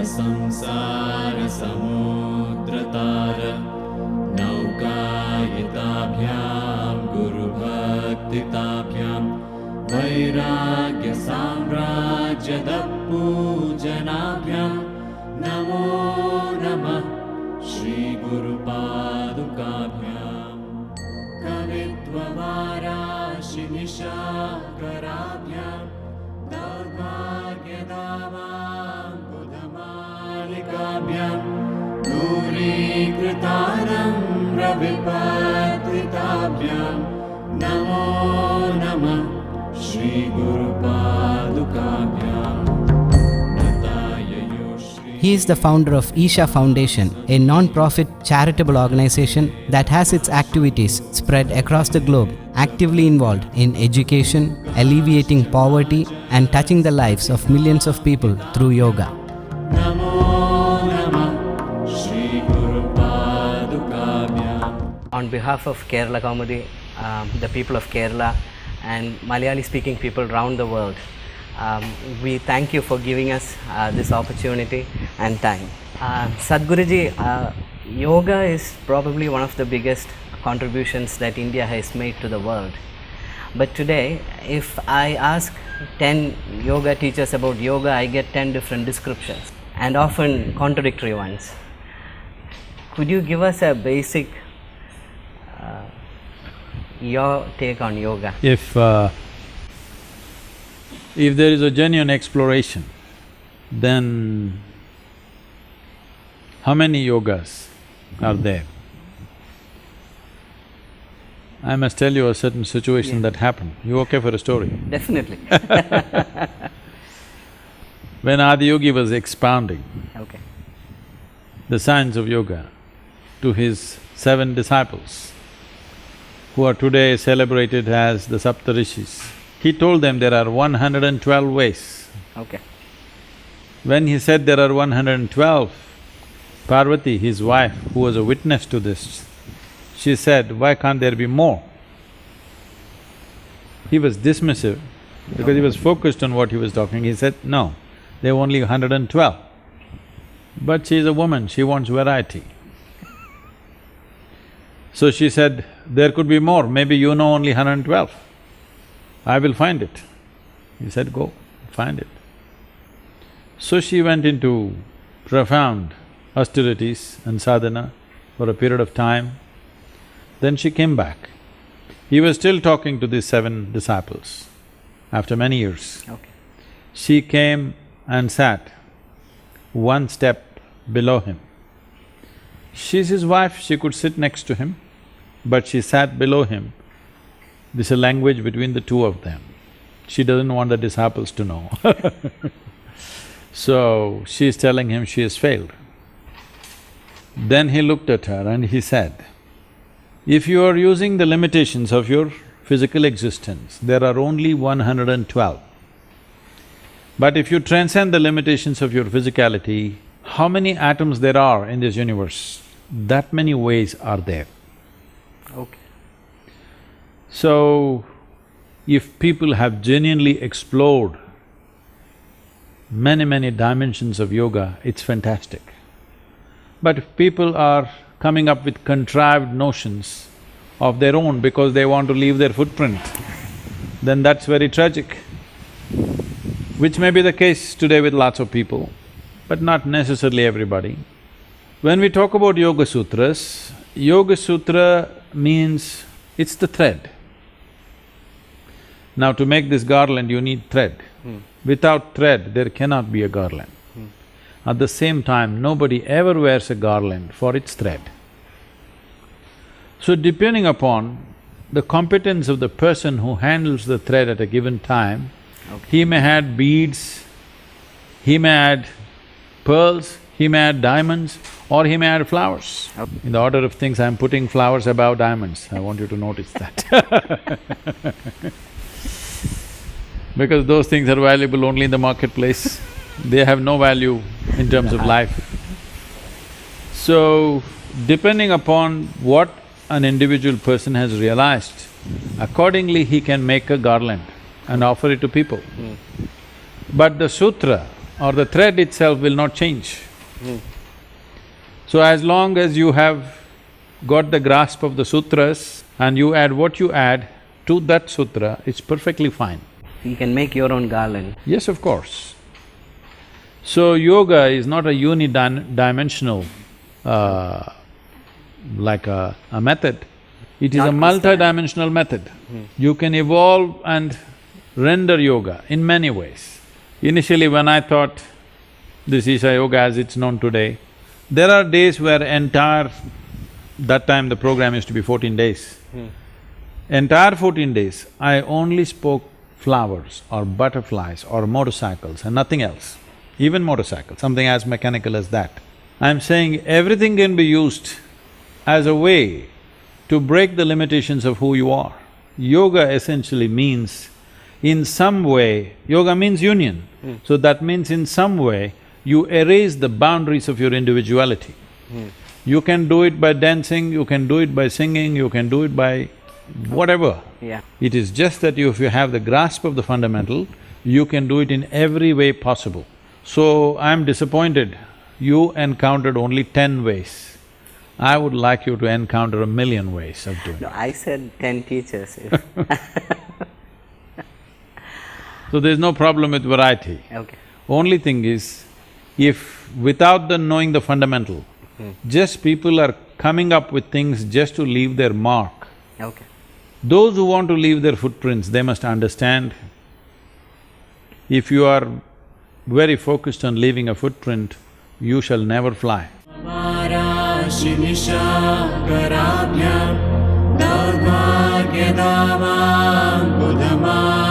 संसारसमुद्रतार नौकायिताभ्यां गुरुभक्तिताभ्यां वैराग्यसाम्राज्यदपूजनाभ्यां नमो नमः श्रीगुरुपादुकाभ्याम् कवित्ववाराशिनिशाकराभ्यां दौर्भाग्यदावां बुधमालिकाभ्यां दूरीकृतारं रविपत्रिताभ्यां नमो नमः श्रीगुरुपादुकाभ्याम्। He is the founder of Isha Foundation, a non-profit charitable organization that has its activities spread across the globe, actively involved in education, alleviating poverty, and touching the lives of millions of people through yoga. On behalf of Kerala Comedy, the people of Kerala and Malayali-speaking people around the world, we thank you for giving us this opportunity and time. Sadhguruji, yoga is probably one of the biggest contributions that India has made to the world. But today, if I ask 10 yoga teachers about yoga, I get 10 different descriptions and often contradictory ones. Could you give us a basic, your take on yoga? If there is a genuine exploration, then how many yogas are there? I must tell you a certain situation that happened. You okay for a story? Definitely. When Adiyogi was expounding the science of yoga to his 7 disciples, who are today celebrated as the Saptarishis, he told them there are 112 ways. When he said there are 112, Parvati, his wife, who was a witness to this, she said, why can't there be more? He was dismissive because he was focused on what he was talking. He said, no, there are only 112. But she is a woman, she wants variety. So she said, there could be more, maybe you know only 112. I will find it. He said, go, find it. So she went into profound austerities and sadhana for a period of time. Then she came back. He was still talking to these 7 disciples after many years. She came and sat 1 step below him. She's his wife, she could sit next to him, but she sat below him. This is a language between the 2 of them. She doesn't want the disciples to know. So, she's telling him she has failed. Then he looked at her and he said, if you are using the limitations of your physical existence, there are only 112. But if you transcend the limitations of your physicality, how many atoms there are in this universe, that many ways are there. So, if people have genuinely explored many dimensions of yoga, it's fantastic. But if people are coming up with contrived notions of their own because they want to leave their footprint, then that's very tragic, which may be the case today with lots of people, but not necessarily everybody. When we talk about Yoga Sutras, Yoga Sutra means it's the thread. Now to make this garland you need thread. Without thread there cannot be a garland. At the same time, nobody ever wears a garland for its thread. So depending upon the competence of the person who handles the thread at a given time, he may add beads, he may add pearls, he may add diamonds, or he may add flowers. In the order of things, I'm putting flowers above diamonds, I want you to notice that. Because those things are valuable only in the marketplace, they have no value in terms of life. So, depending upon what an individual person has realized, accordingly he can make a garland and offer it to people. But the sutra or the thread itself will not change. So as long as you have got the grasp of the sutras and you add what you add to that sutra, it's perfectly fine. You can make your own garland. Yes, of course. So yoga is not a unidimensional like a method. It is a multi-dimensional method. You can evolve and render yoga in many ways. Initially when I thought this Isha Yoga as it's known today, there are days where that time the program used to be 14 days. Entire 14 days, I only spoke flowers or butterflies or motorcycles and nothing else. Even motorcycles, something as mechanical as that. I'm saying everything can be used as a way to break the limitations of who you are. Yoga essentially means, in some way, yoga means union. So that means in some way, you erase the boundaries of your individuality. You can do it by dancing, you can do it by singing, you can do it by whatever. Yeah. It is just that if you have the grasp of the fundamental, you can do it in every way possible. So, I'm disappointed, you encountered only 10 ways. I would like you to encounter 1,000,000 ways of doing it. No, I said 10 teachers. So there's no problem with variety. Okay. Only thing is, if without the knowing the fundamental, just people are coming up with things just to leave their mark. Okay. Those who want to leave their footprints, they must understand, if you are very focused on leaving a footprint, you shall never fly. Amarashinisha Karabhyam Daurvagyadamam Budhamam